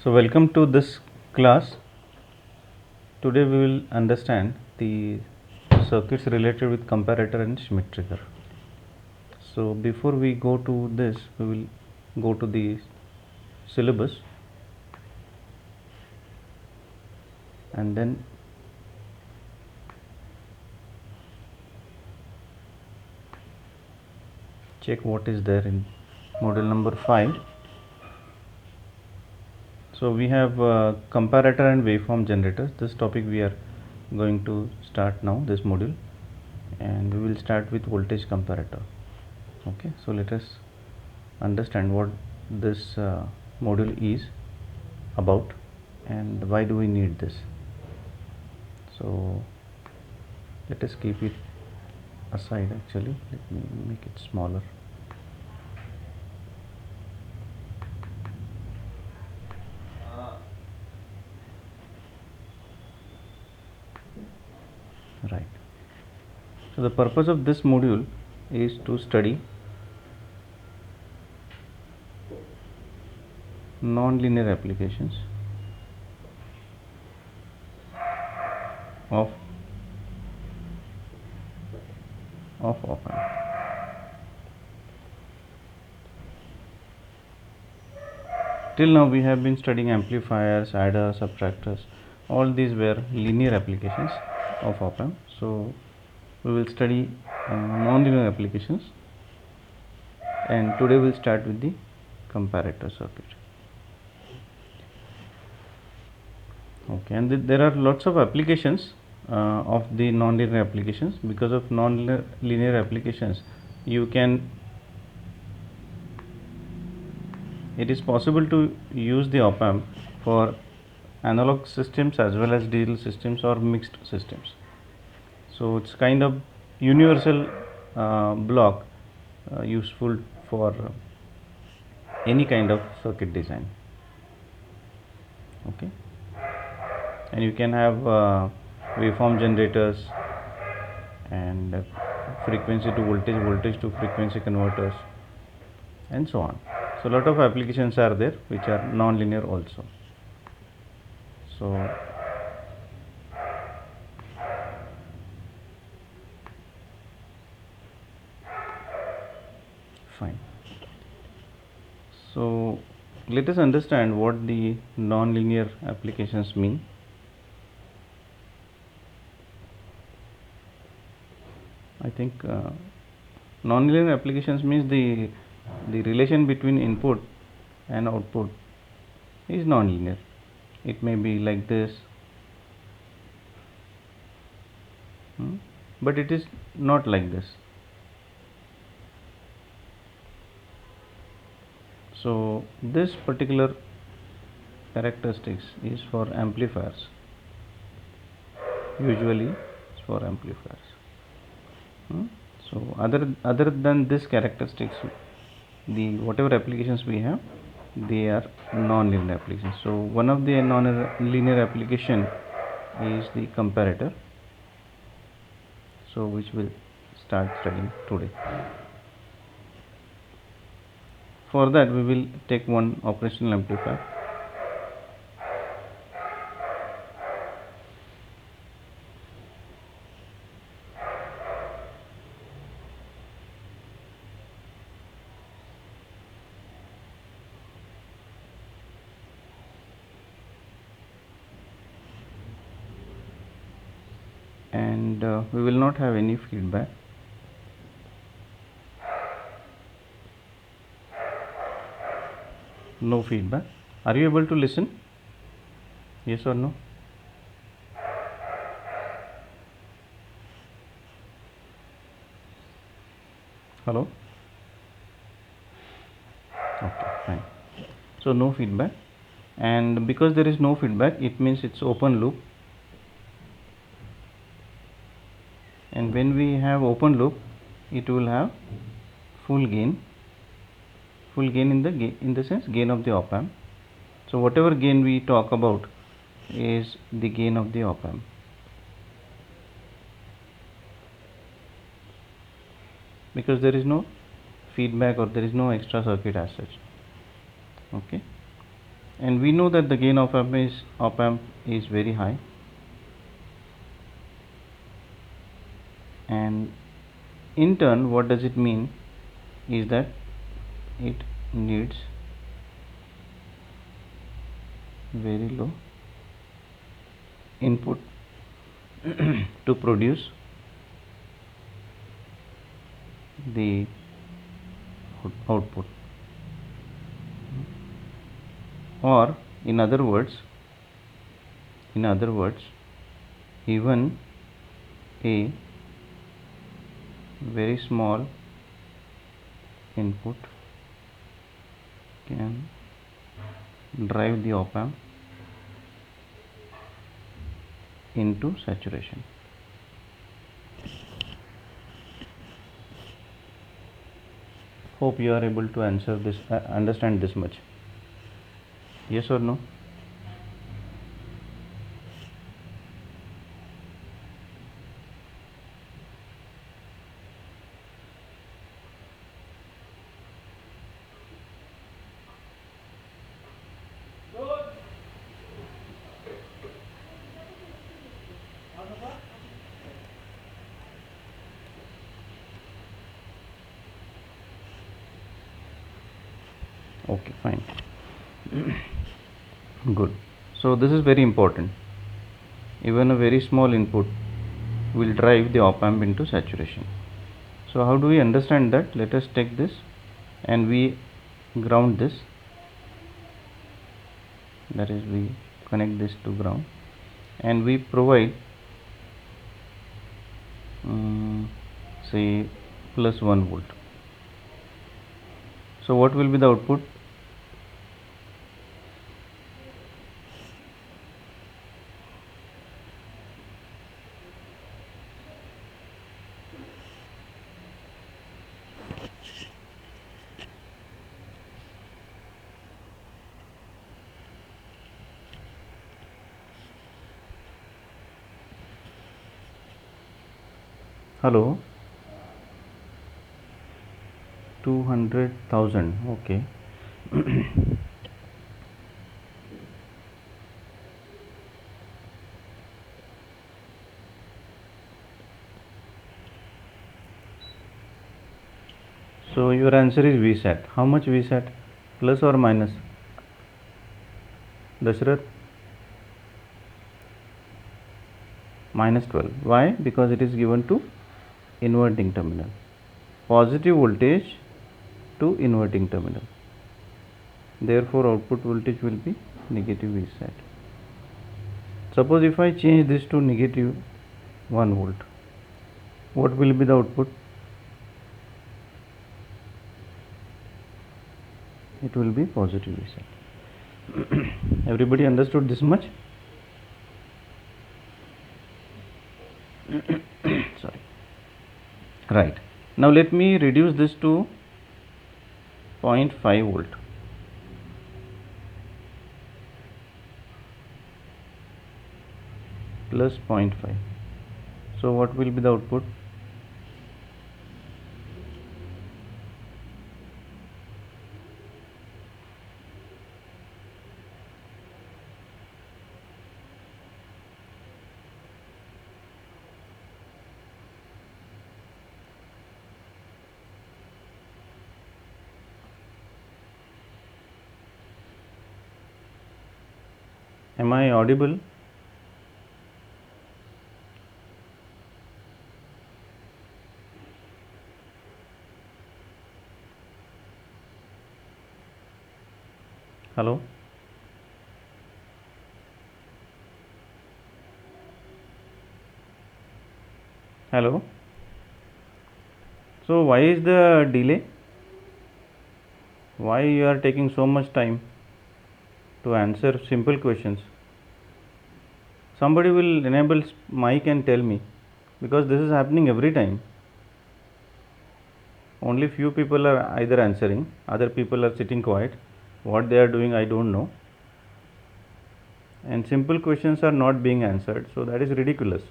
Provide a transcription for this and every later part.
So welcome to this class. Today we will understand the circuits related with comparator and Schmitt trigger. So before we go to this, we will go to the syllabus and then check what is there in module number 5. So we have comparator and waveform generators. This topic we are going to start now, this module, and we will start with voltage comparator. Okay, so let us understand what this module is about and why do we need this. So let us keep it aside. Actually, let me make it smaller. Right. So the purpose of this module is to study non-linear applications of op-amp. Till now we have been studying amplifiers, adders, subtractors. All these were linear applications of op-amp. So we will study non-linear applications, and today we'll start with the comparator circuit. Okay, and there are lots of applications of the non-linear applications. Because of non-linear applications, it is possible to use the op-amp for analog systems as well as digital systems or mixed systems. So it's kind of universal block useful for any kind of circuit design. Okay, and you can have waveform generators and frequency to voltage, voltage to frequency converters, and so on. So a lot of applications are there which are non-linear also. So fine. So let us understand what the non-linear applications mean. I think non-linear applications means the relation between input and output is non-linear. It may be like this, but it is not like this. So this particular characteristics is for amplifiers. Usually it's for amplifiers. So other than this characteristics, the whatever applications we have, they are non-linear applications. So one of the non-linear application is the comparator, so which will start studying today. For that we will take one operational amplifier. And we will not have any feedback. No feedback. Are you able to listen? Yes or no? Hello? Okay, fine. So no feedback, and because there is no feedback, it means it's open loop. And when we have open loop, it will have full gain in the sense gain of the op amp. So whatever gain we talk about is the gain of the op amp, because there is no feedback or there is no extra circuit as such. Okay, and we know that the gain of op amp is very high, and in turn what does it mean is that it needs very low input to produce the output, or in other words even a very small input can drive the op amp into saturation. Hope you are able to answer this, understand this much. Yes or no? Okay, fine. Good. So this is very important. Even a very small input will drive the op amp into saturation. So how do we understand that? Let us take this and we ground this, that is we connect this to ground, and we provide say plus 1 volt. So what will be the output? Hello, 200,000. Okay. So your answer is VSAT. How much VSAT? Plus or minus? Dashrath? Minus 12. Why? Because it is given to inverting terminal. Positive voltage to inverting terminal. Therefore output voltage will be negative VSAT. Suppose if I change this to negative 1 volt, what will be the output? It will be positive VSAT. Everybody understood this much? Sorry. Right. Now let me reduce this to 0.5 volt. Plus 0.5. So what will be the output? Am I audible? Hello? Hello? So why is the delay? Why you are taking so much time to answer simple questions? Somebody will enable mic and tell me, because this is happening every time. Only few people are either answering, other people are sitting quiet. What they are doing I don't know, and simple questions are not being answered, so that is ridiculous.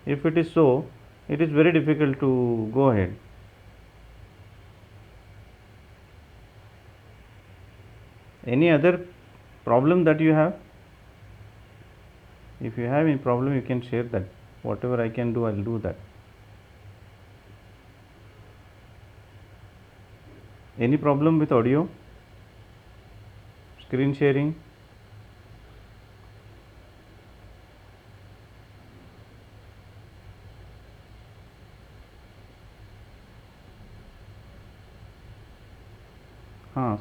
If it is so, it is very difficult to go ahead. Any other problem that you have? If you have any problem, you can share that. Whatever I can do, I'll do that. Any problem with audio, screen sharing?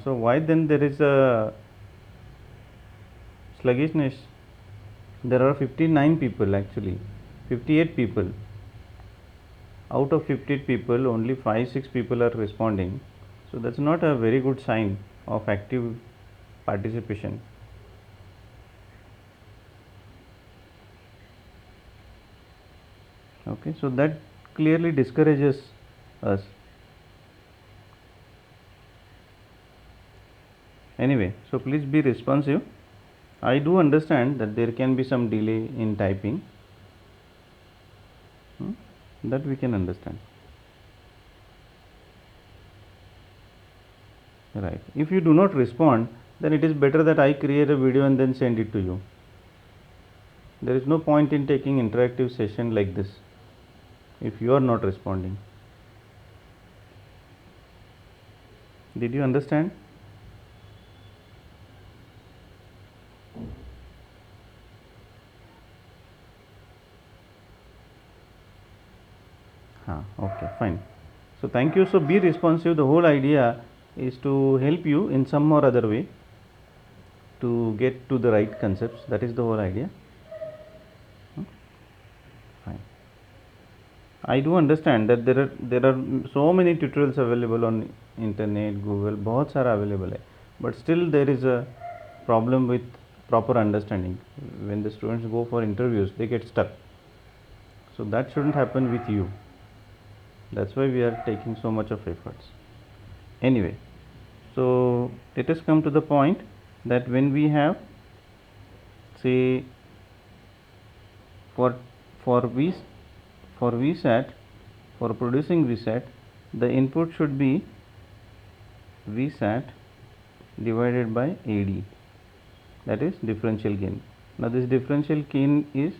So why then there is a sluggishness? There are 59 people actually, 58 people. Out of 58 people, only 5-6 people are responding. So that's not a very good sign of active participation. Okay, so that clearly discourages us. Anyway, so please be responsive. I do understand that there can be some delay in typing. That we can understand. Right. If you do not respond, then it is better that I create a video and then send it to you. There is no point in taking interactive session like this if you are not responding. Did you understand? Okay, fine. So thank you. So be responsive. The whole idea is to help you in some or other way to get to the right concepts. That is the whole idea. Fine. I do understand that there are so many tutorials available on internet, Google, बहुत सारा available है. But still there is a problem with proper understanding. When the students go for interviews, they get stuck. So that shouldn't happen with you. That's why we are taking so much of efforts. Anyway, so let us come to the point that when we have, say, for VSAT, for producing VSAT, the input should be VSAT divided by AD, that is differential gain. Now this differential gain is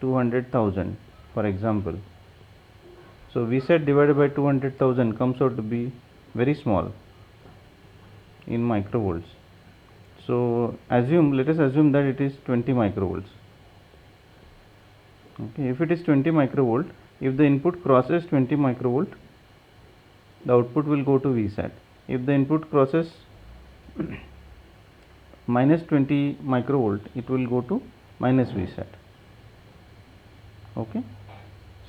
200,000 for example. So VSAT divided by 200,000 comes out to be very small in microvolts. So let us assume that it is 20 microvolts. Okay, if it is 20 microvolt, if the input crosses 20 microvolt, the output will go to VSAT. If the input crosses minus 20 microvolt, it will go to minus VSAT. Okay,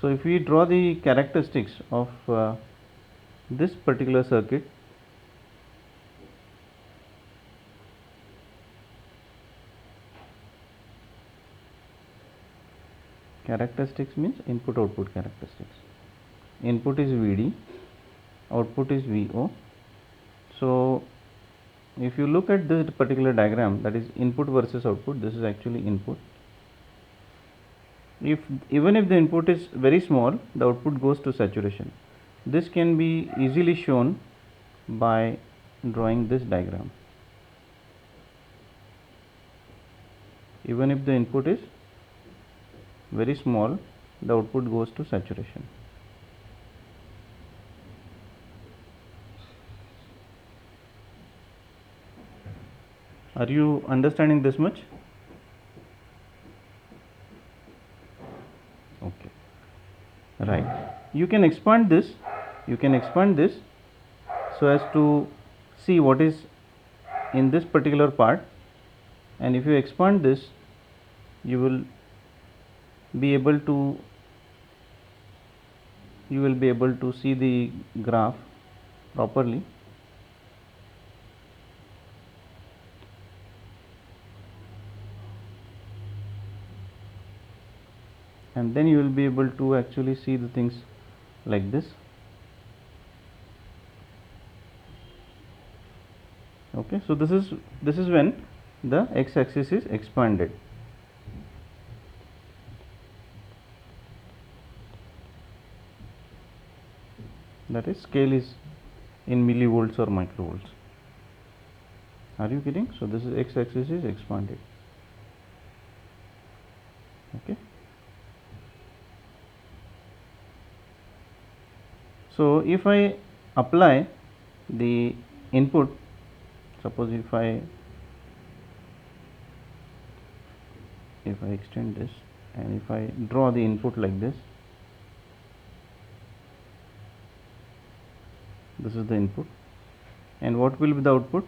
so if we draw the characteristics of this particular circuit, characteristics means input output characteristics. Input is VD, output is VO. So if you look at this particular diagram, that is input versus output, this is actually input. Even if the input is very small, the output goes to saturation. This can be easily shown by drawing this diagram. Even if the input is very small, the output goes to saturation. Are you understanding this much? Okay, right. You can expand this so as to see what is in this particular part, and if you expand this, you will be able to see the graph properly. And then you will be able to actually see the things like this. Okay, so this is when the x-axis is expanded. That is, scale is in millivolts or microvolts. Are you getting? So this is x-axis is expanded. Okay. So if I apply the input, suppose if I extend this and if I draw the input like this, this is the input, and what will be the output?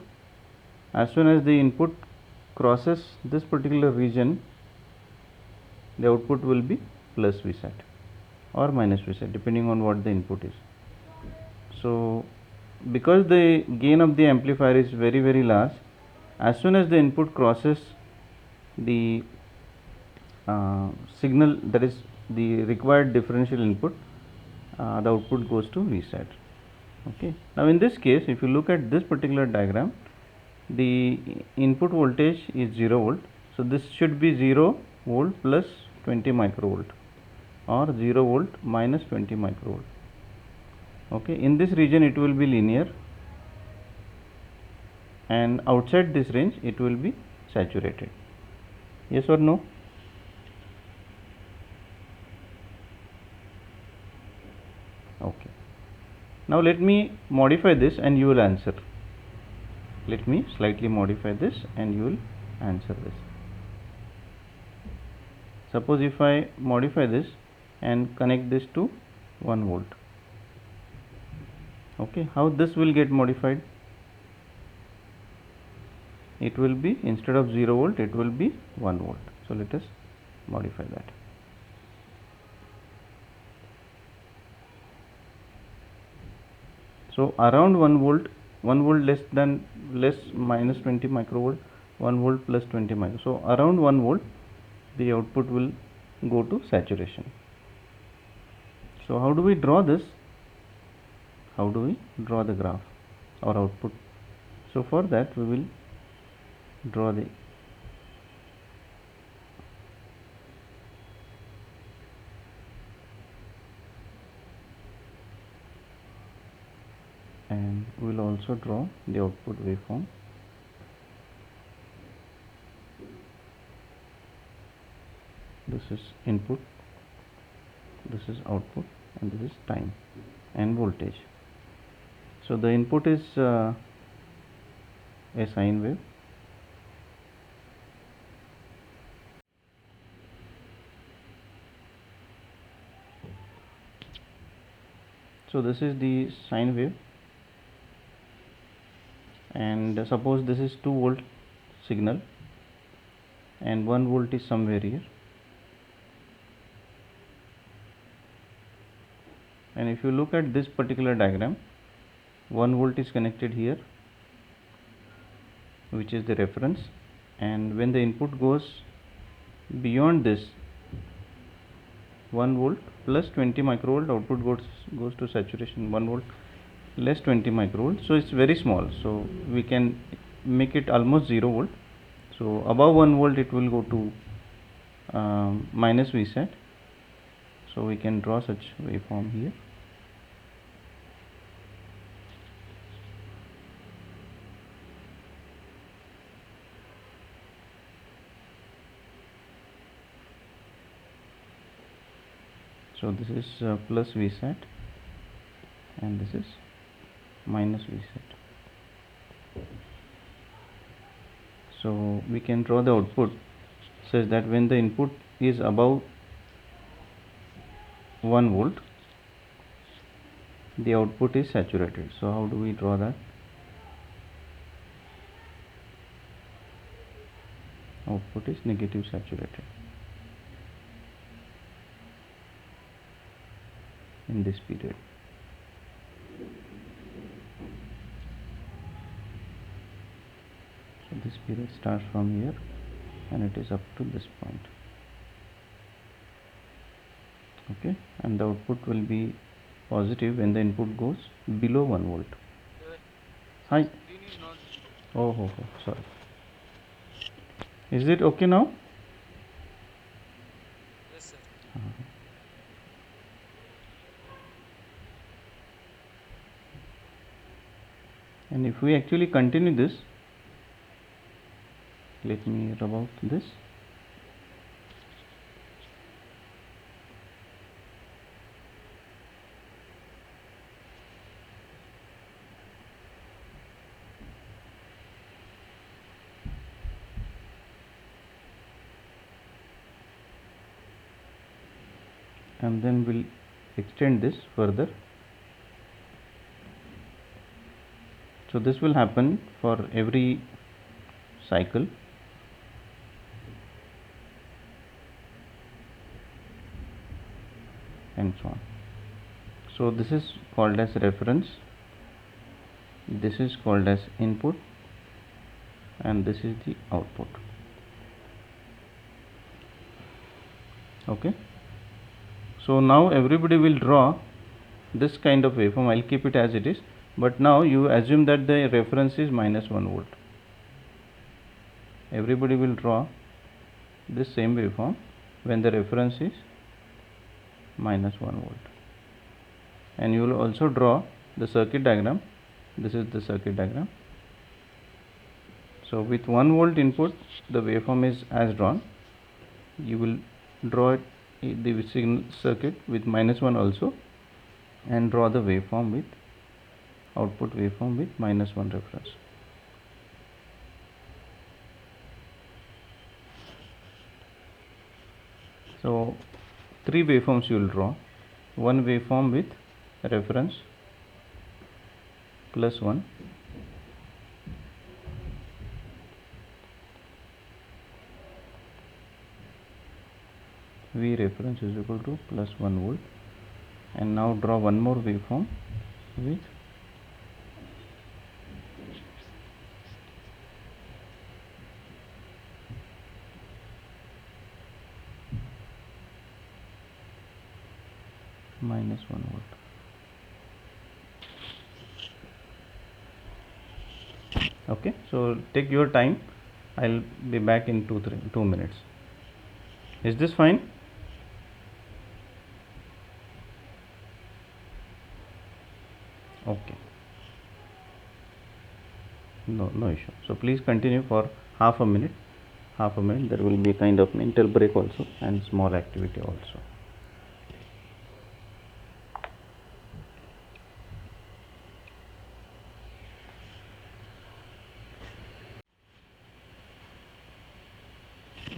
As soon as the input crosses this particular region, the output will be plus Vsat or minus Vsat depending on what the input is. So because the gain of the amplifier is very large, as soon as the input crosses the signal, that is the required differential input, the output goes to Vsat. Okay. Now in this case, if you look at this particular diagram, the input voltage is 0 volt. So this should be 0 volt plus 20 microvolt or 0 volt minus 20 microvolt. Okay. In this region it will be linear, and outside this range it will be saturated. Yes or no? Okay. Now let me modify this and you will answer. Let me slightly modify this and you will answer this. Suppose if I modify this and connect this to 1 volt. Okay, how this will get modified? It will be, instead of 0 volt, it will be 1 volt. So let us modify that. So around 1 volt, 1 volt less minus 20 microvolt, 1 volt plus 20 micro. So around 1 volt, the output will go to saturation. So how do we draw this? How do we draw the graph or output? So for that we will draw the and we will also draw the output waveform. This is input, this is output, and this is time and voltage. So the input is a sine wave. So this is the sine wave, and suppose this is 2 volt signal and 1 volt is somewhere here, and if you look at this particular diagram, 1 volt is connected here, which is the reference, and when the input goes beyond this 1 volt plus 20 microvolt, output goes to saturation. 1 volt less 20 microvolt, so it's very small, so we can make it almost 0 volt. So above 1 volt it will go to minus Vsat, so we can draw such waveform here. So this is plus Vsat and this is minus Vsat. So we can draw the output such that when the input is above 1 volt, the output is saturated. So how do we draw that? Output is negative saturated in this period. So this period starts from here and it is up to this point. Okay, and the output will be positive when the input goes below 1 volt. Hi. Oh, sorry. Is it okay now? Yes, sir. And if we actually continue this, let me rub out this. And then we'll extend this further. So this will happen for every cycle. And so on. So this is called as reference, this is called as input, and this is the output. Okay, so now everybody will draw this kind of waveform. I'll keep it as it is, but now you assume that the reference is -1 volt. Everybody will draw this same waveform when the reference is -1 volt, and you will also draw the circuit diagram. This is the circuit diagram. So with 1 volt input, the waveform is as drawn. You will draw it, the signal circuit with -1 also, and draw the waveform with output waveform with -1 reference. So 3 waveforms you will draw. One waveform with reference +1, V reference is equal to +1 volt, and now draw one more waveform with -1 volt. Okay, so take your time. I'll be back in 2 minutes. Is this fine? Okay, no issue. So please continue for half a minute. There will be a kind of mental break also, and small activity also.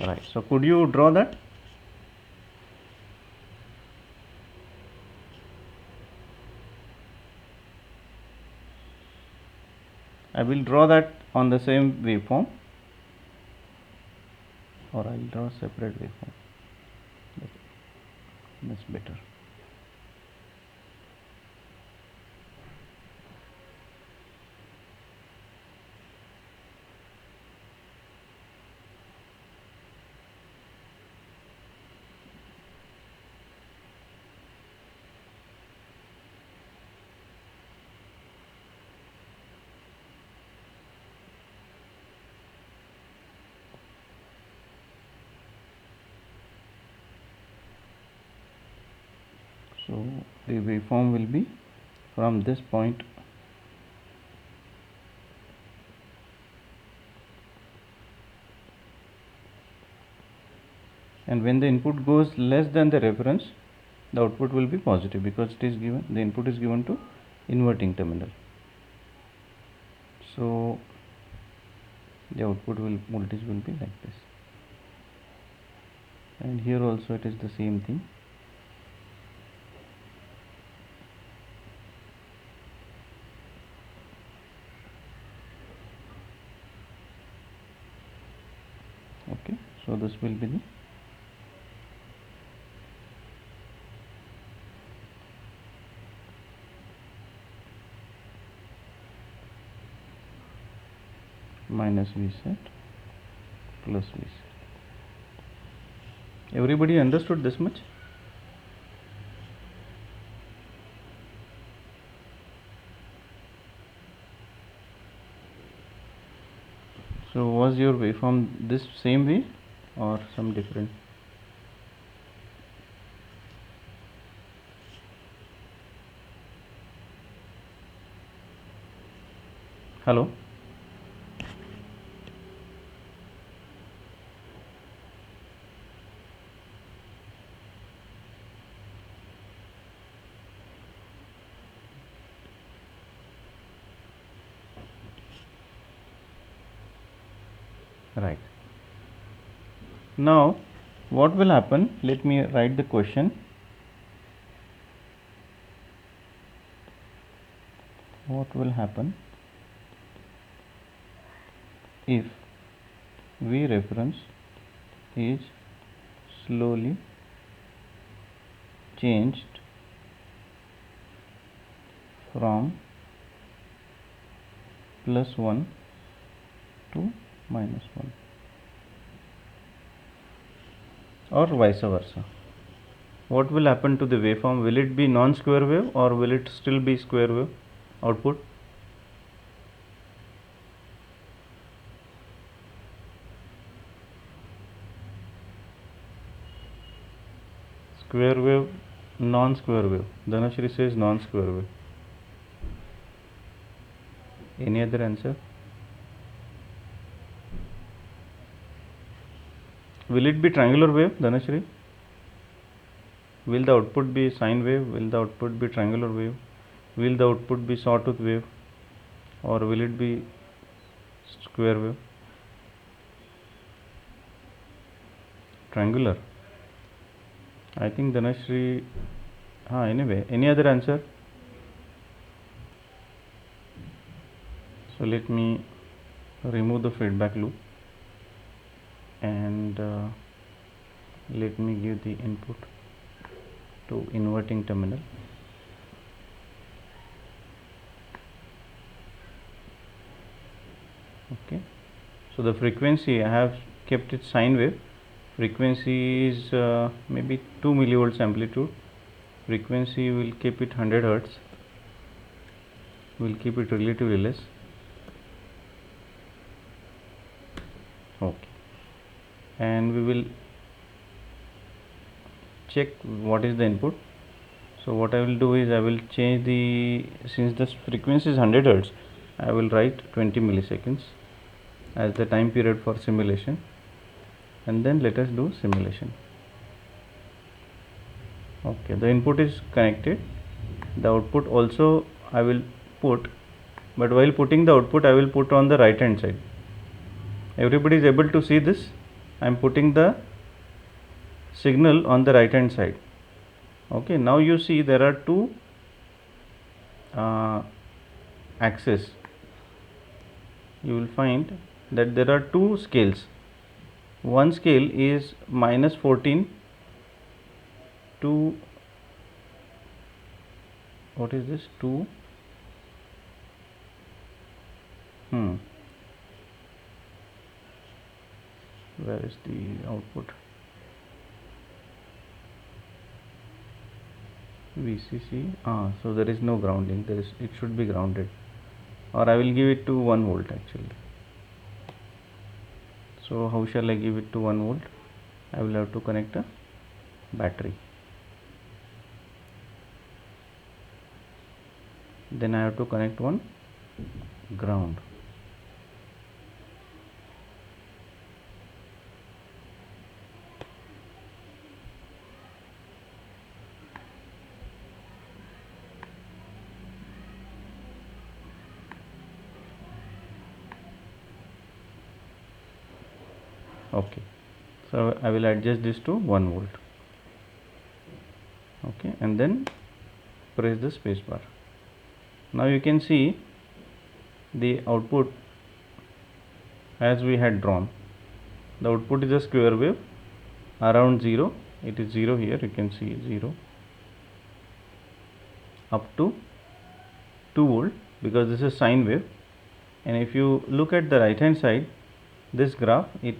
Right, so could you draw that? I will draw that on the same waveform, or I will draw separate waveform. That's better. So the waveform will be from this point and when the input goes less than the reference, the output will be positive, because it is given, the input is given to inverting terminal. So the output voltage will be like this, and here also it is the same thing. Okay, so this will be the minus V set plus V set. Everybody understood this much? So was your waveform this same way or some different? Hello? right. Now what will happen, let me write the question. What will happen if V reference is slowly changed from +1 to -1, or vice versa? What will happen to the waveform? Will it be non-square wave or will it still be square wave output? Square wave, non-square wave. Dhanashri says non-square wave. Any other answer? Will it be triangular wave, Dhanashri? Will the output be sine wave? Will the output be triangular wave? Will the output be sawtooth wave? Or will it be square wave? Triangular. I think Dhanashri. Anyway, any other answer? So let me remove the feedback loop and let me give the input to inverting terminal. Okay, so the frequency I have kept it sine wave. Frequency is maybe 2 millivolts amplitude. Frequency will keep it 100 hertz. We'll keep it relatively less. Okay, and we will check what is the input. So what I will do is I will change the, since the frequency is 100 hertz, I will write 20 milliseconds as the time period for simulation, and then let us do simulation. Okay, the input is connected. The output also I will put, but while putting the output I will put on the right hand side. Everybody is able to see this. I am putting the signal on the right hand side. Okay, now you see there are two axes. You will find that there are two scales. One scale is -14 to, what is this, 2 where is the output? VCC. So there is no grounding. It should be grounded, or I will give it to 1 volt actually. So how shall I give it to 1 volt? I will have to connect a battery. Then I have to connect one ground. Okay, so I will adjust this to 1 volt. Okay, and then press the space bar. Now you can see the output as we had drawn. The output is a square wave around 0. It is 0 here, you can see 0 up to 2 volt, because this is sine wave. And if you look at the right hand side, this graph, it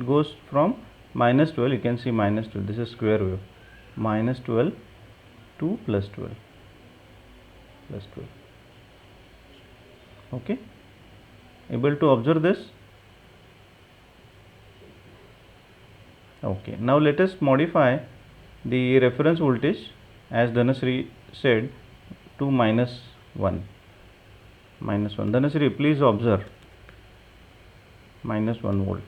goes from -12, you can see -12, this is square wave, -12 to +12, +12. Okay, able to observe this? Okay, now let us modify the reference voltage as Dhanasri said to -1. Dhanasri, please observe -1 volt.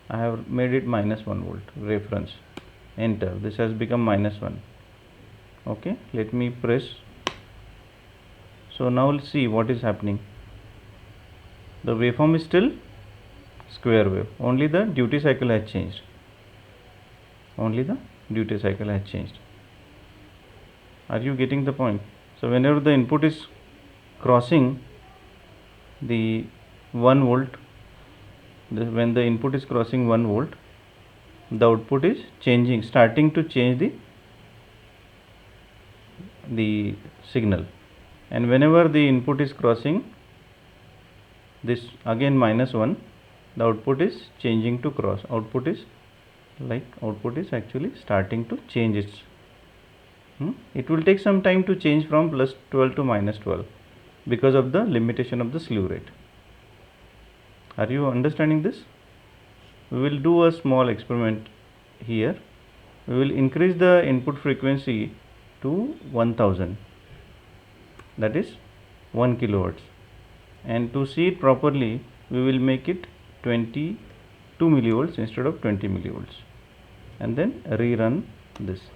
I have made it -1 volt reference. Enter. This has become -1. Okay, let me press. So now we'll see what is happening. The waveform is still square wave, only the duty cycle has changed, only the duty cycle has changed. Are you getting the point? So whenever the input is crossing the 1 volt, when the input is crossing 1 volt, the output is changing, starting to change the signal, and whenever the input is crossing this again -1, the output is changing to cross, output is actually starting to change its it will take some time to change from +12 to -12 because of the limitation of the slew rate. Are you understanding this? We will do a small experiment here. We will increase the input frequency to 1000, that is 1 kilohertz, and to see it properly we will make it 22 millivolts instead of 20 millivolts, and then rerun this.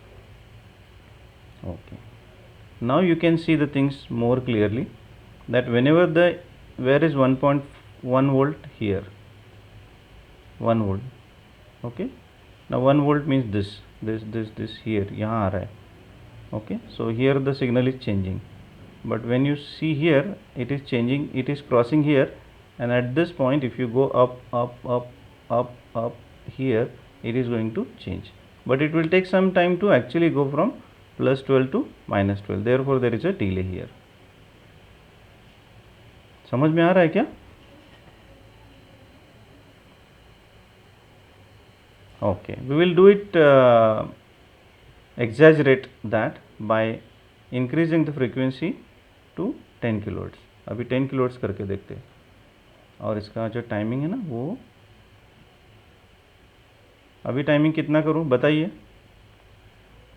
Okay, now you can see the things more clearly, that whenever where is 1.1 volt here, 1 volt. Okay, now 1 volt means this here, yahan aa raha hai. Okay, so here the signal is changing, but when you see here it is changing, it is crossing here, and at this point if you go up here, it is going to change, but it will take some time to actually go from +12 to -12, therefore there is a delay here. समझ में आ रहा है क्या? Okay, we will do it, exaggerate that by increasing the frequency to 10 kilohertz. अभी 10 kilohertz करके देखते हैं, और इसका जो टाइमिंग है ना, वो अभी टाइमिंग कितना करूँ बताइए?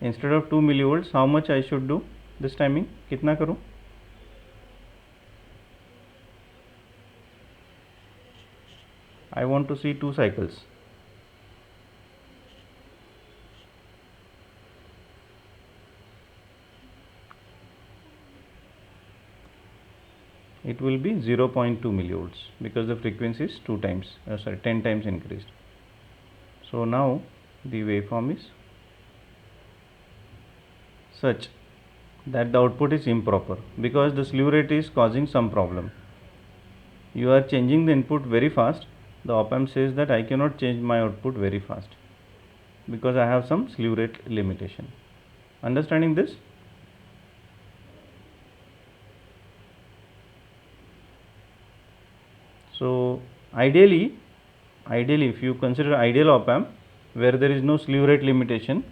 Instead of 2 millivolts, how much I should do this timing, कितना करूँ? I want to see 2 cycles. It will be 0.2 millivolts because the frequency is 10 times increased. So now the waveform is such that the output is improper because the slew rate is causing some problem. You are changing the input very fast. The op-amp says that I cannot change my output very fast because I have some slew rate limitation. Understanding this? So ideally if you consider ideal op-amp where there is no slew rate limitation,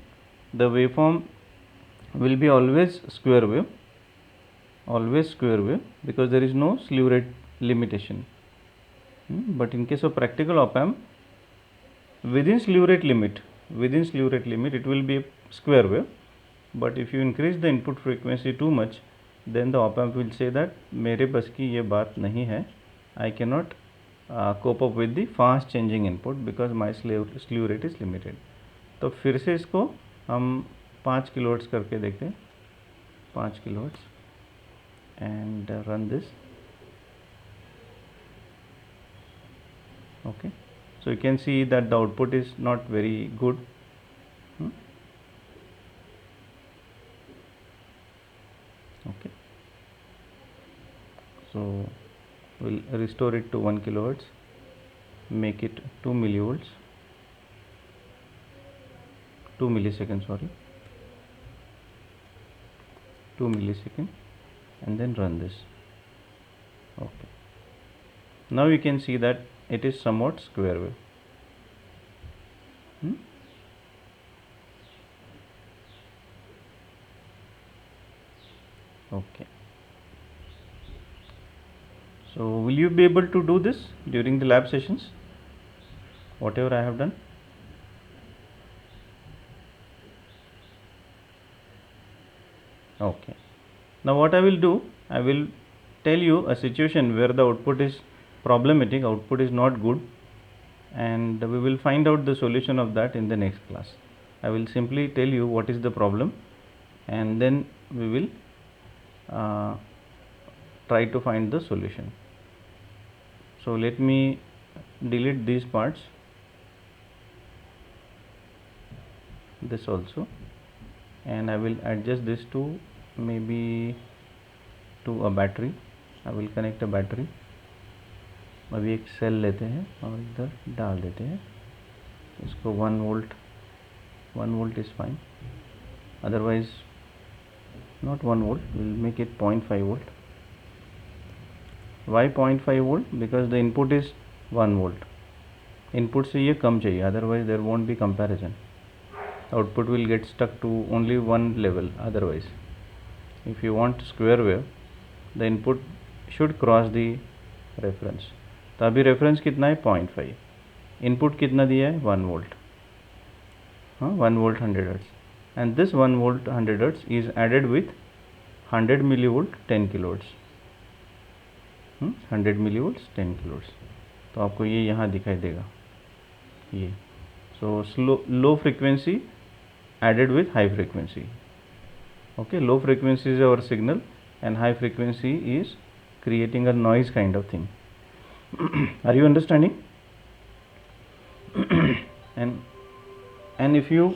the waveform will be always square wave, because there is no slew rate limitation. But in case of practical op-amp, within slew rate limit it will be a square wave, but if you increase the input frequency too much, then the op-amp will say that मेरे बस की ये बात नहीं है, I cannot cope up with the fast changing input because my slew rate is limited. तो फिर से इसको हम 5 किलोहर्ट्ज़ करके देखते हैं, 5 kilohertz, and run this. Okay, so you can see that the output is not very good. Okay, so we'll restore it to 1 kilohertz, make it 2 millivolts, 2 milliseconds, sorry, 2 milliseconds, and then run this. Okay, now you can see that it is somewhat square wave. Okay, so will you be able to do this during the lab sessions, whatever I have done? Okay, now what I will do, I will tell you a situation where the output is problematic, output is not good, and we will find out the solution of that in the next class. I will simply tell you what is the problem, and then we will try to find the solution. So let me delete these parts, this also, and I will adjust this to maybe to a battery. I will connect a battery. अभी एक cell लेते हैं और इधर डाल देते हैं इसको 1 volt. 1 volt is fine, otherwise not 1 volt, we'll make it 0.5 volt. Why 0.5 volt? Because the input is 1 volt. Input से ये कम चाहिए, otherwise there won't be comparison. Output will get stuck to only one level. Otherwise, if you want square wave, the input should cross the reference. तो अभी reference कितना है 0.5, input कितना दिया है 1 वोल्ट. हाँ 1 volt 100 hertz, and this 1 volt 100 hertz is added with 100 millivolt 10 kilohertz. 100 millivolt 10 kilohertz. तो आपको ये यहाँ दिखाई देगा ये. So low frequency added with high frequency. Okay, low frequency is our signal and high frequency is creating a noise kind of thing. Are you understanding? and if you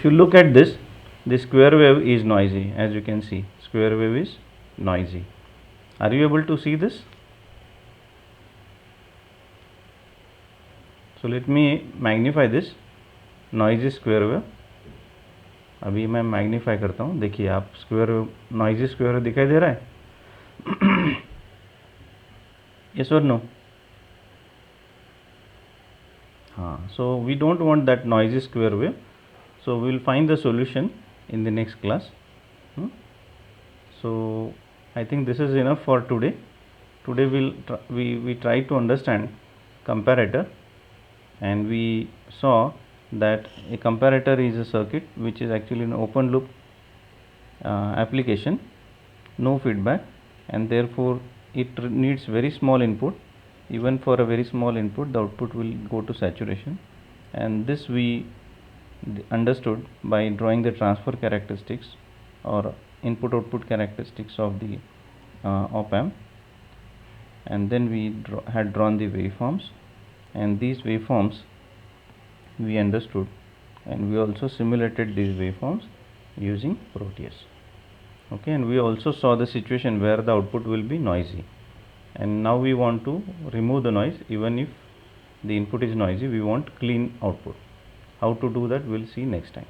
look at this, the square wave is noisy. As you can see, square wave is noisy. Are you able to see this? So let me magnify this noisy square wave. अभी मैं magnify करता हूँ. देखिए आप square wave, noisy square wave दिखाई दे रहा है. यस और नो? हाँ. So we don't want that noisy square wave, so we will find the solution in the next class. So I think this is enough for today. Today we try to understand comparator, and we saw that a comparator is a circuit which is actually an open loop application, no feedback, and therefore it needs very small input. Even for a very small input, the output will go to saturation, and this we understood by drawing the transfer characteristics or input output characteristics of the op amp. And then we had drawn the waveforms, and these waveforms we understood, and we also simulated these waveforms using Proteus. Okay, and we also saw the situation where the output will be noisy, and now we want to remove the noise. Even if the input is noisy, we want clean output. How to do that, we'll see next time.